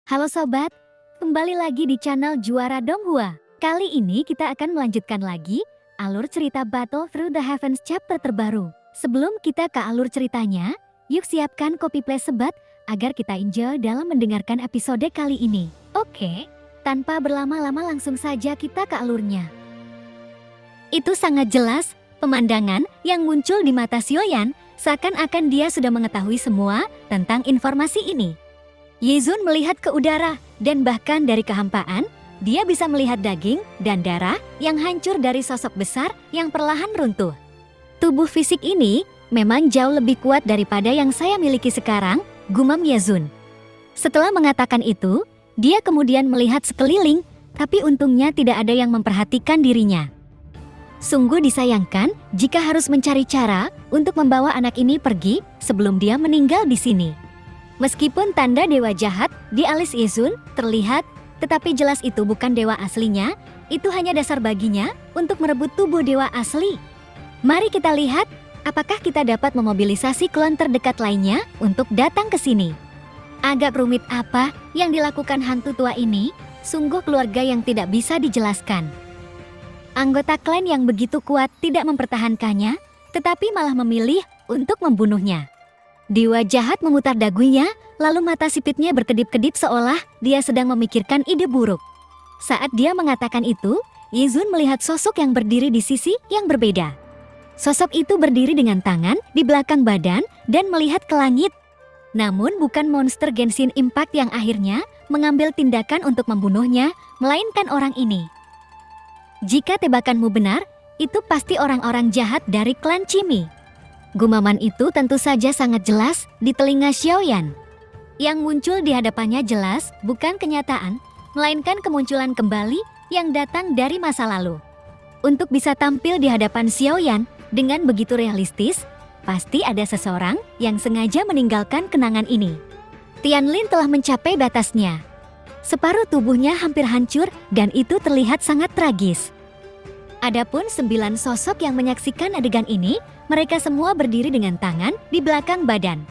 Halo sobat, kembali lagi di channel Juara Donghua. Kali ini kita akan melanjutkan lagi alur cerita Battle Through the Heavens chapter terbaru. Sebelum kita ke alur ceritanya, yuk siapkan kopi play sebat agar kita enjoy dalam mendengarkan episode kali ini. Oke, tanpa berlama-lama langsung saja kita ke alurnya. Itu sangat jelas, pemandangan yang muncul di mata Xiaoyan seakan-akan dia sudah mengetahui semua tentang informasi ini. Yizun melihat ke udara dan bahkan dari kehampaan, dia bisa melihat daging dan darah yang hancur dari sosok besar yang perlahan runtuh. Tubuh fisik ini memang jauh lebih kuat daripada yang saya miliki sekarang, gumam Yizun. Setelah mengatakan itu, dia kemudian melihat sekeliling, tapi untungnya tidak ada yang memperhatikan dirinya. Sungguh disayangkan jika harus mencari cara untuk membawa anak ini pergi sebelum dia meninggal di sini. Meskipun tanda dewa jahat di alis Yizun terlihat, tetapi jelas itu bukan dewa aslinya, itu hanya dasar baginya untuk merebut tubuh dewa asli. Mari kita lihat, apakah kita dapat memobilisasi klon terdekat lainnya untuk datang ke sini. Agak rumit apa yang dilakukan hantu tua ini, sungguh keluarga yang tidak bisa dijelaskan. Anggota klan yang begitu kuat tidak mempertahankannya, tetapi malah memilih untuk membunuhnya. Dewa jahat memutar dagunya, lalu mata sipitnya berkedip-kedip seolah dia sedang memikirkan ide buruk. Saat dia mengatakan itu, Yizun melihat sosok yang berdiri di sisi yang berbeda. Sosok itu berdiri dengan tangan di belakang badan dan melihat ke langit. Namun bukan monster Genshin Impact yang akhirnya mengambil tindakan untuk membunuhnya, melainkan orang ini. Jika tebakanmu benar, itu pasti orang-orang jahat dari klan Chimi. Gumaman itu tentu saja sangat jelas di telinga Xiaoyan. Yang muncul di hadapannya jelas bukan kenyataan, melainkan kemunculan kembali yang datang dari masa lalu. Untuk bisa tampil di hadapan Xiaoyan dengan begitu realistis, pasti ada seseorang yang sengaja meninggalkan kenangan ini. Tianlin telah mencapai batasnya. Separuh tubuhnya hampir hancur dan itu terlihat sangat tragis. Adapun 9 sosok yang menyaksikan adegan ini, mereka semua berdiri dengan tangan di belakang badan.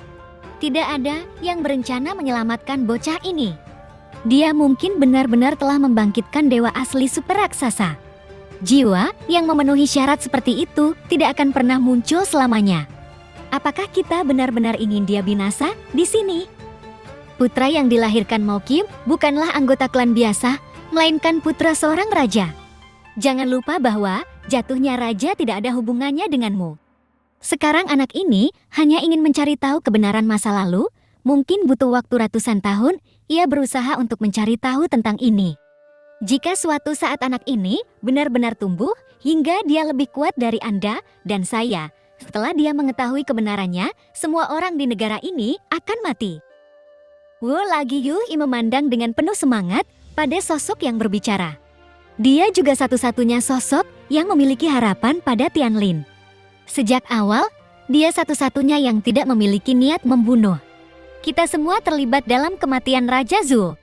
Tidak ada yang berencana menyelamatkan bocah ini. Dia mungkin benar-benar telah membangkitkan dewa asli super raksasa. Jiwa yang memenuhi syarat seperti itu tidak akan pernah muncul selamanya. Apakah kita benar-benar ingin dia binasa di sini? Putra yang dilahirkan Mokim bukanlah anggota klan biasa, melainkan putra seorang raja. Jangan lupa bahwa jatuhnya raja tidak ada hubungannya denganmu. Sekarang anak ini hanya ingin mencari tahu kebenaran masa lalu, mungkin butuh waktu ratusan tahun, ia berusaha untuk mencari tahu tentang ini. Jika suatu saat anak ini benar-benar tumbuh hingga dia lebih kuat dari Anda dan saya, setelah dia mengetahui kebenarannya, semua orang di negara ini akan mati. Wu Lagi Yui memandang dengan penuh semangat pada sosok yang berbicara. Dia juga satu-satunya sosok yang memiliki harapan pada Tianlin. Sejak awal, dia satu-satunya yang tidak memiliki niat membunuh. Kita semua terlibat dalam kematian Raja Zhu.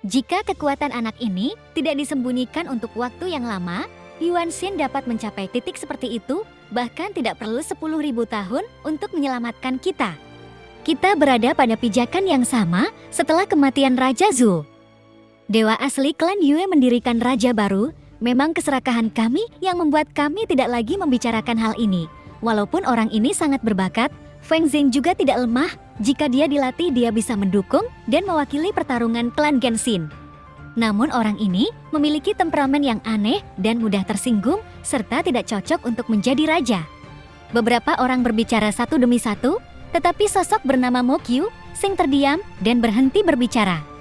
Jika kekuatan anak ini tidak disembunyikan untuk waktu yang lama, Yuan Shin dapat mencapai titik seperti itu, bahkan tidak perlu 10.000 tahun untuk menyelamatkan kita. Kita berada pada pijakan yang sama setelah kematian Raja Zhu. Dewa asli klan Yue mendirikan raja baru, memang keserakahan kami yang membuat kami tidak lagi membicarakan hal ini. Walaupun orang ini sangat berbakat, Feng Zheng juga tidak lemah, jika dia dilatih dia bisa mendukung dan mewakili pertarungan klan Genshin. Namun orang ini memiliki temperamen yang aneh dan mudah tersinggung, serta tidak cocok untuk menjadi raja. Beberapa orang berbicara satu demi satu, tetapi sosok bernama Mo Qiu Sing terdiam dan berhenti berbicara.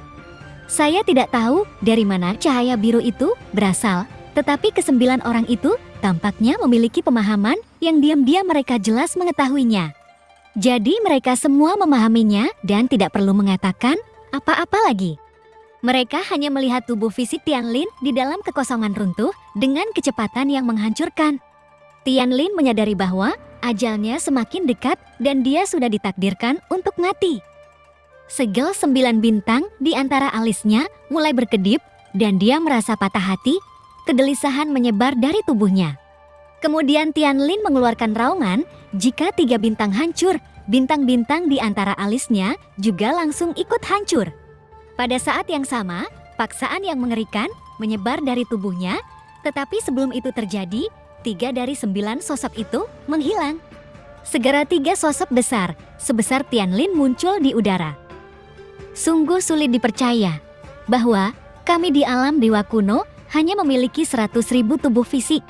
Saya tidak tahu dari mana cahaya biru itu berasal, tetapi ke-9 orang itu tampaknya memiliki pemahaman yang diam-diam mereka jelas mengetahuinya. Jadi mereka semua memahaminya dan tidak perlu mengatakan apa-apa lagi. Mereka hanya melihat tubuh fisik Tianlin di dalam kekosongan runtuh dengan kecepatan yang menghancurkan. Tianlin menyadari bahwa ajalnya semakin dekat dan dia sudah ditakdirkan untuk mati. Segel 9 bintang di antara alisnya mulai berkedip dan dia merasa patah hati, kegelisahan menyebar dari tubuhnya. Kemudian Tianlin mengeluarkan raungan, jika 3 bintang hancur, bintang-bintang di antara alisnya juga langsung ikut hancur. Pada saat yang sama, paksaan yang mengerikan menyebar dari tubuhnya, tetapi sebelum itu terjadi, 3 dari 9 sosok itu menghilang. Segera 3 sosok besar, sebesar Tianlin muncul di udara. Sungguh sulit dipercaya bahwa kami di alam dewa kuno hanya memiliki 100.000 tubuh fisik.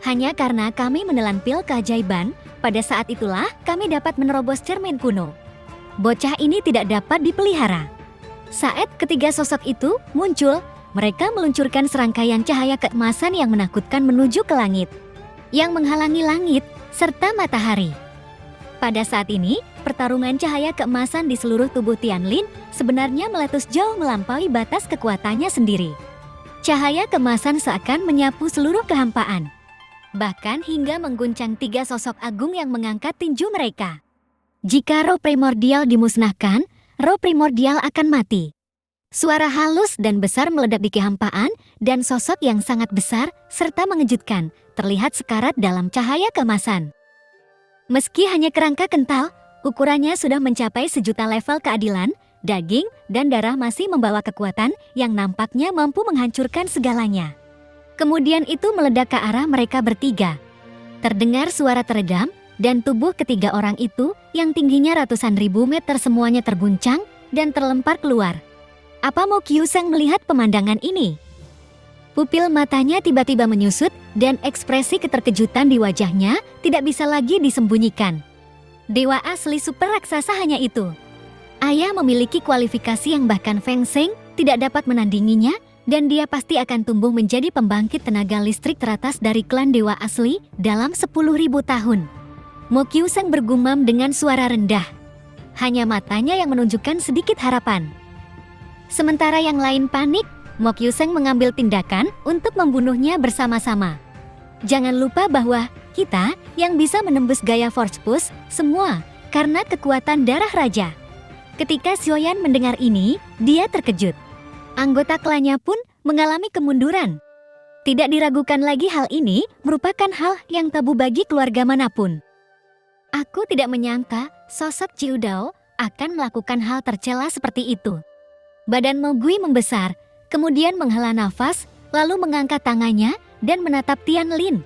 Hanya karena kami menelan pil keajaiban, pada saat itulah kami dapat menerobos cermin kuno. Bocah ini tidak dapat dipelihara. Saat ketiga sosok itu muncul, mereka meluncurkan serangkaian cahaya keemasan yang menakutkan menuju ke langit, yang menghalangi langit serta matahari. Pada saat ini, pertarungan cahaya keemasan di seluruh tubuh Tianlin sebenarnya meletus jauh melampaui batas kekuatannya sendiri. Cahaya keemasan seakan menyapu seluruh kehampaan, bahkan hingga mengguncang 3 sosok agung yang mengangkat tinju mereka. Jika roh primordial dimusnahkan, roh primordial akan mati. Suara halus dan besar meledak di kehampaan, dan sosok yang sangat besar serta mengejutkan terlihat sekarat dalam cahaya keemasan. Meski hanya kerangka kental, ukurannya sudah mencapai 1.000.000 level keadilan, daging dan darah masih membawa kekuatan yang nampaknya mampu menghancurkan segalanya. Kemudian itu meledak ke arah mereka bertiga. Terdengar suara teredam, dan tubuh ketiga orang itu yang tingginya ratusan ribu meter semuanya terguncang dan terlempar keluar. Apa Mo Kyuseng melihat pemandangan ini? Pupil matanya tiba-tiba menyusut dan ekspresi keterkejutan di wajahnya tidak bisa lagi disembunyikan. Dewa asli super raksasa hanya itu. Ayah memiliki kualifikasi yang bahkan Feng Sheng tidak dapat menandinginya, dan dia pasti akan tumbuh menjadi pembangkit tenaga listrik teratas dari klan dewa asli dalam 10.000 tahun. Mo Kyuseng bergumam dengan suara rendah. Hanya matanya yang menunjukkan sedikit harapan. Sementara yang lain panik, Mo Kyuseng mengambil tindakan untuk membunuhnya bersama-sama. Jangan lupa bahwa kita yang bisa menembus gaya Force Push semua karena kekuatan darah raja. Ketika Xiaoyan mendengar ini, dia terkejut. Anggota klannya pun mengalami kemunduran. Tidak diragukan lagi hal ini merupakan hal yang tabu bagi keluarga manapun. Aku tidak menyangka sosok Chiu Dao akan melakukan hal tercela seperti itu. Badan Mo Gui membesar, kemudian menghela nafas, lalu mengangkat tangannya dan menatap Tianlin.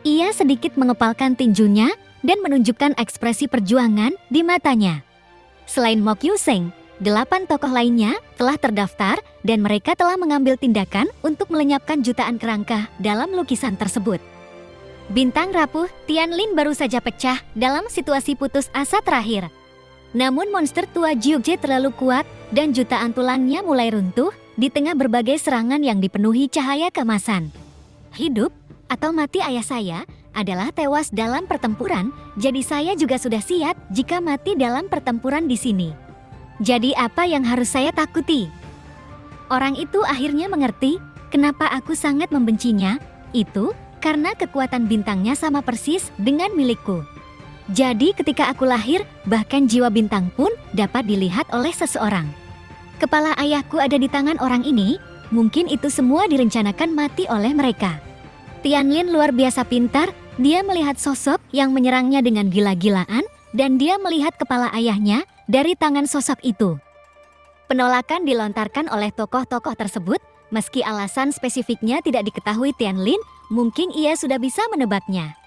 Ia sedikit mengepalkan tinjunya dan menunjukkan ekspresi perjuangan di matanya. Selain Mo Kyuseng, 8 tokoh lainnya telah terdaftar dan mereka telah mengambil tindakan untuk melenyapkan jutaan kerangka dalam lukisan tersebut. Bintang rapuh, Tianlin baru saja pecah dalam situasi putus asa terakhir. Namun monster tua Jiuke terlalu kuat dan jutaan tulangnya mulai runtuh di tengah berbagai serangan yang dipenuhi cahaya keemasan. Hidup atau mati ayah saya adalah tewas dalam pertempuran, jadi saya juga sudah siap jika mati dalam pertempuran di sini. Jadi apa yang harus saya takuti? Orang itu akhirnya mengerti kenapa aku sangat membencinya, itu karena kekuatan bintangnya sama persis dengan milikku. Jadi ketika aku lahir, bahkan jiwa bintang pun dapat dilihat oleh seseorang. Kepala ayahku ada di tangan orang ini, mungkin itu semua direncanakan mati oleh mereka. Tianlin luar biasa pintar, dia melihat sosok yang menyerangnya dengan gila-gilaan, dan dia melihat kepala ayahnya dari tangan sosok itu. Penolakan dilontarkan oleh tokoh-tokoh tersebut, meski alasan spesifiknya tidak diketahui Tianlin, mungkin ia sudah bisa menebaknya.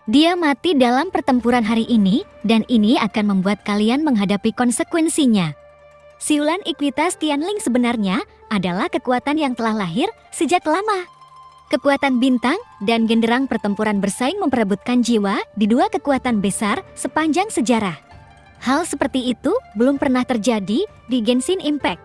Dia mati dalam pertempuran hari ini, dan ini akan membuat kalian menghadapi konsekuensinya. Siulan ekuitas Tianlin sebenarnya adalah kekuatan yang telah lahir sejak lama. Kekuatan bintang dan genderang pertempuran bersaing memperebutkan jiwa di 2 kekuatan besar sepanjang sejarah. Hal seperti itu belum pernah terjadi di Genshin Impact.